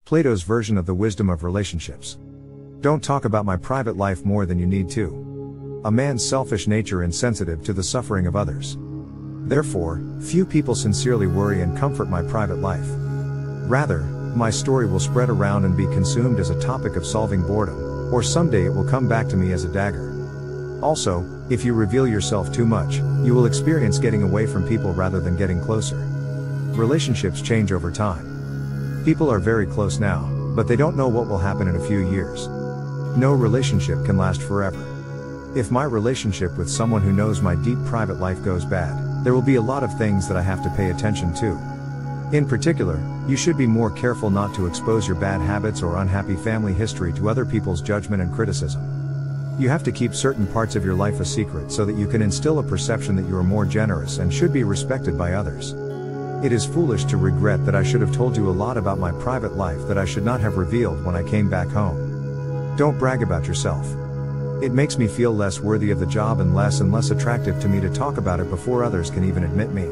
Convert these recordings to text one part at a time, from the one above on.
Plato's version of the wisdom of relationships. Don't talk about my private life more than you need to. A man's selfish nature insensitive to the suffering of others. Therefore, few people sincerely worry and comfort my private life. Rather, my story will spread around and be consumed as a topic of solving boredom, or someday it will come back to me as a dagger. Also, if you reveal yourself too much, you will experience getting away from people rather than getting closer. Relationships change over time. People are very close now, but they don't know what will happen in a few years. No relationship can last forever. If my relationship with someone who knows my deep private life goes bad, there will be a lot of things that I have to pay attention to. In particular, you should be more careful not to expose your bad habits or unhappy family history to other people's judgment and criticism. You have to keep certain parts of your life a secret so that you can instill a perception that you are more generous and should be respected by others. It is foolish to regret that I should have told you a lot about my private life that I should not have revealed when I came back home. Don't brag about yourself. It makes me feel less worthy of the job and less attractive to me to talk about it before others can even admit me.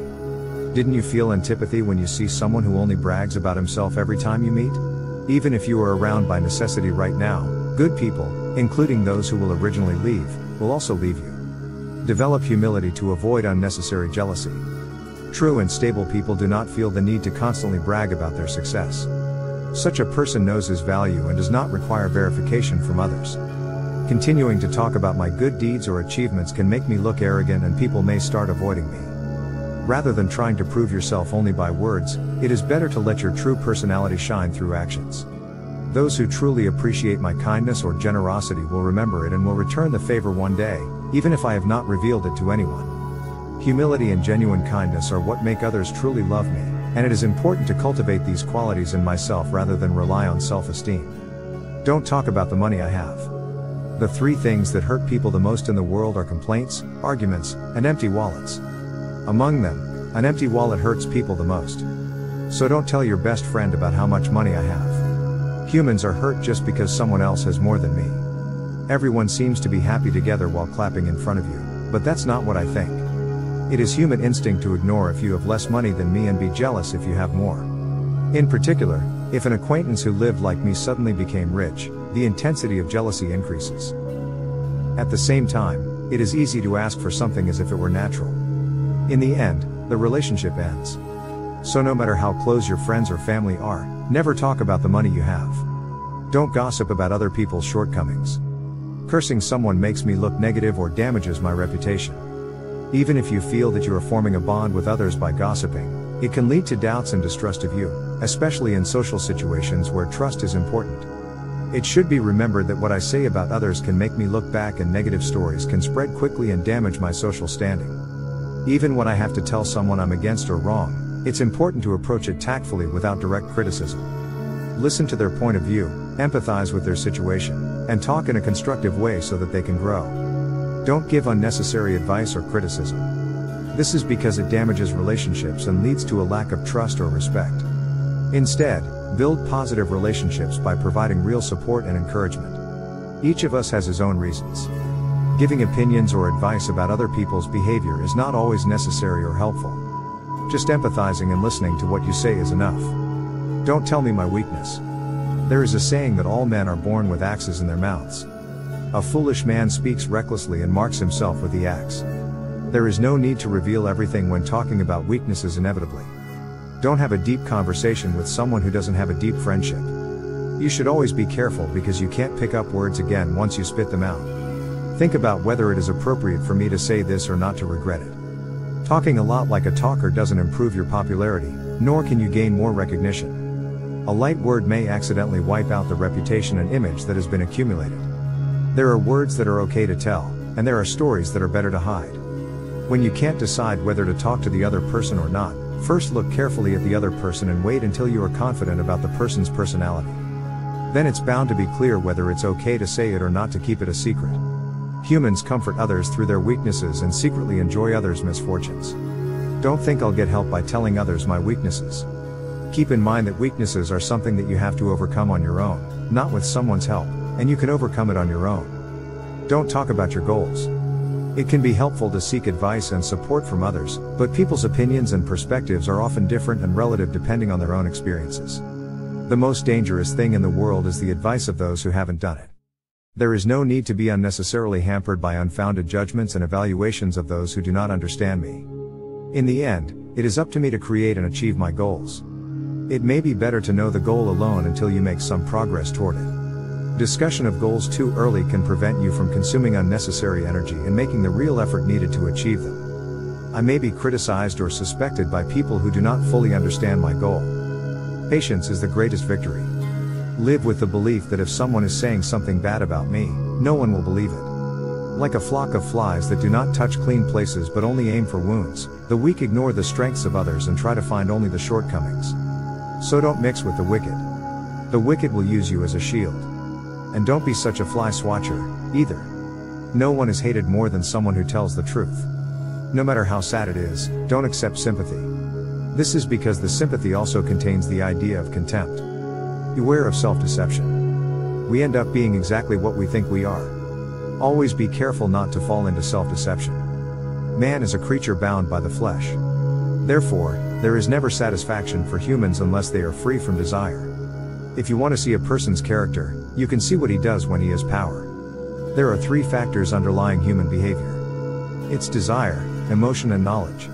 Didn't you feel antipathy when you see someone who only brags about himself every time you meet? Even if you are around by necessity right now, good people, including those who will originally leave, will also leave you. Develop humility to avoid unnecessary jealousy. True and stable people do not feel the need to constantly brag about their success. Such a person knows his value and does not require verification from others. Continuing to talk about my good deeds or achievements can make me look arrogant and people may start avoiding me. Rather than trying to prove yourself only by words, it is better to let your true personality shine through actions. Those who truly appreciate my kindness or generosity will remember it and will return the favor one day, even if I have not revealed it to anyone. Humility and genuine kindness are what make others truly love me, and it is important to cultivate these qualities in myself rather than rely on self-esteem. Don't talk about the money I have. The three things that hurt people the most in the world are complaints, arguments, and empty wallets. Among them, an empty wallet hurts people the most. So don't tell your best friend about how much money I have. Humans are hurt just because someone else has more than me. Everyone seems to be happy together while clapping in front of you, but that's not what I think. It is human instinct to ignore if you have less money than me and be jealous if you have more. In particular, if an acquaintance who lived like me suddenly became rich, the intensity of jealousy increases. At the same time, it is easy to ask for something as if it were natural. In the end, the relationship ends. So no matter how close your friends or family are, never talk about the money you have. Don't gossip about other people's shortcomings. Cursing someone makes me look negative or damages my reputation. Even if you feel that you are forming a bond with others by gossiping, it can lead to doubts and distrust of you, especially in social situations where trust is important. It should be remembered that what I say about others can make me look back and negative stories can spread quickly and damage my social standing. Even when I have to tell someone I'm against or wrong, it's important to approach it tactfully without direct criticism. Listen to their point of view, empathize with their situation, and talk in a constructive way so that they can grow. Don't give unnecessary advice or criticism. This is because it damages relationships and leads to a lack of trust or respect. Instead, build positive relationships by providing real support and encouragement. Each of us has his own reasons. Giving opinions or advice about other people's behavior is not always necessary or helpful. Just empathizing and listening to what you say is enough. Don't tell me my weakness. There is a saying that all men are born with axes in their mouths. A foolish man speaks recklessly and marks himself with the axe. There is no need to reveal everything when talking about weaknesses inevitably. Don't have a deep conversation with someone who doesn't have a deep friendship. You should always be careful because you can't pick up words again once you spit them out. Think about whether it is appropriate for me to say this or not to regret it. Talking a lot like a talker doesn't improve your popularity, nor can you gain more recognition. A light word may accidentally wipe out the reputation and image that has been accumulated. There are words that are okay to tell, and there are stories that are better to hide. When you can't decide whether to talk to the other person or not, first look carefully at the other person and wait until you are confident about the person's personality. Then it's bound to be clear whether it's okay to say it or not to keep it a secret. Humans comfort others through their weaknesses and secretly enjoy others' misfortunes. Don't think I'll get help by telling others my weaknesses. Keep in mind that weaknesses are something that you have to overcome on your own, not with someone's help, and you can overcome it on your own. Don't talk about your goals. It can be helpful to seek advice and support from others, but people's opinions and perspectives are often different and relative depending on their own experiences. The most dangerous thing in the world is the advice of those who haven't done it. There is no need to be unnecessarily hampered by unfounded judgments and evaluations of those who do not understand me. In the end, it is up to me to create and achieve my goals. It may be better to know the goal alone until you make some progress toward it. Discussion of goals too early can prevent you from consuming unnecessary energy and making the real effort needed to achieve them. I may be criticized or suspected by people who do not fully understand my goal. Patience is the greatest victory. Live with the belief that if someone is saying something bad about me, no one will believe it. Like a flock of flies that do not touch clean places but only aim for wounds, the weak ignore the strengths of others and try to find only the shortcomings. So don't mix with the wicked. The wicked will use you as a shield. And don't be such a fly swatcher, either. No one is hated more than someone who tells the truth. No matter how sad it is, don't accept sympathy. This is because the sympathy also contains the idea of contempt. Beware of self-deception. We end up being exactly what we think we are. Always be careful not to fall into self-deception. Man is a creature bound by the flesh. Therefore, there is never satisfaction for humans unless they are free from desire. If you want to see a person's character, you can see what he does when he has power. There are 3 factors underlying human behavior. It's desire, emotion and knowledge.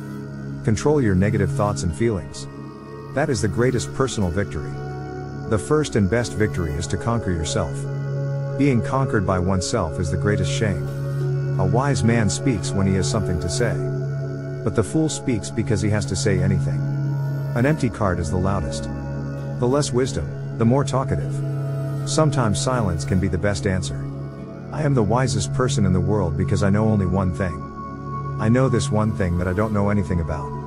Control your negative thoughts and feelings. That is the greatest personal victory. The first and best victory is to conquer yourself. Being conquered by oneself is the greatest shame. A wise man speaks when he has something to say. But the fool speaks because he has to say anything. An empty cart is the loudest. The less wisdom, the more talkative. Sometimes silence can be the best answer. I am the wisest person in the world because I know only one thing. I know this one thing that I don't know anything about.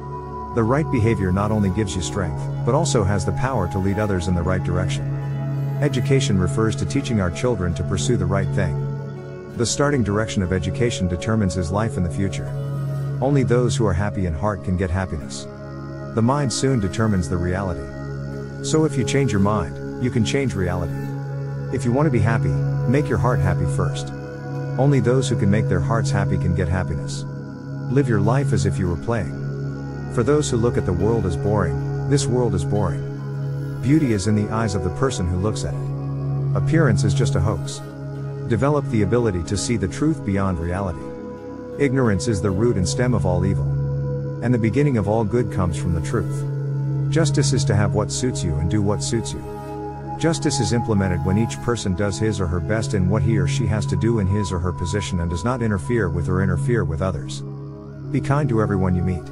The right behavior not only gives you strength, but also has the power to lead others in the right direction. Education refers to teaching our children to pursue the right thing. The starting direction of education determines his life in the future. Only those who are happy in heart can get happiness. The mind soon determines the reality. So if you change your mind, you can change reality. If you want to be happy, make your heart happy first. Only those who can make their hearts happy can get happiness. Live your life as if you were playing. For those who look at the world as boring, this world is boring. Beauty is in the eyes of the person who looks at it. Appearance is just a hoax. Develop the ability to see the truth beyond reality. Ignorance is the root and stem of all evil. And the beginning of all good comes from the truth. Justice is to have what suits you and do what suits you. Justice is implemented when each person does his or her best in what he or she has to do in his or her position and does not interfere with or interfere with others. Be kind to everyone you meet.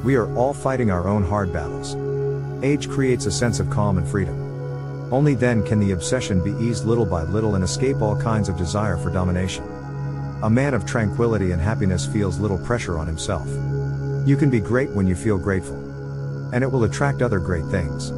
We are all fighting our own hard battles. Age creates a sense of calm and freedom. Only then can the obsession be eased little by little and escape all kinds of desire for domination. A man of tranquility and happiness feels little pressure on himself. You can be great when you feel grateful. And it will attract other great things.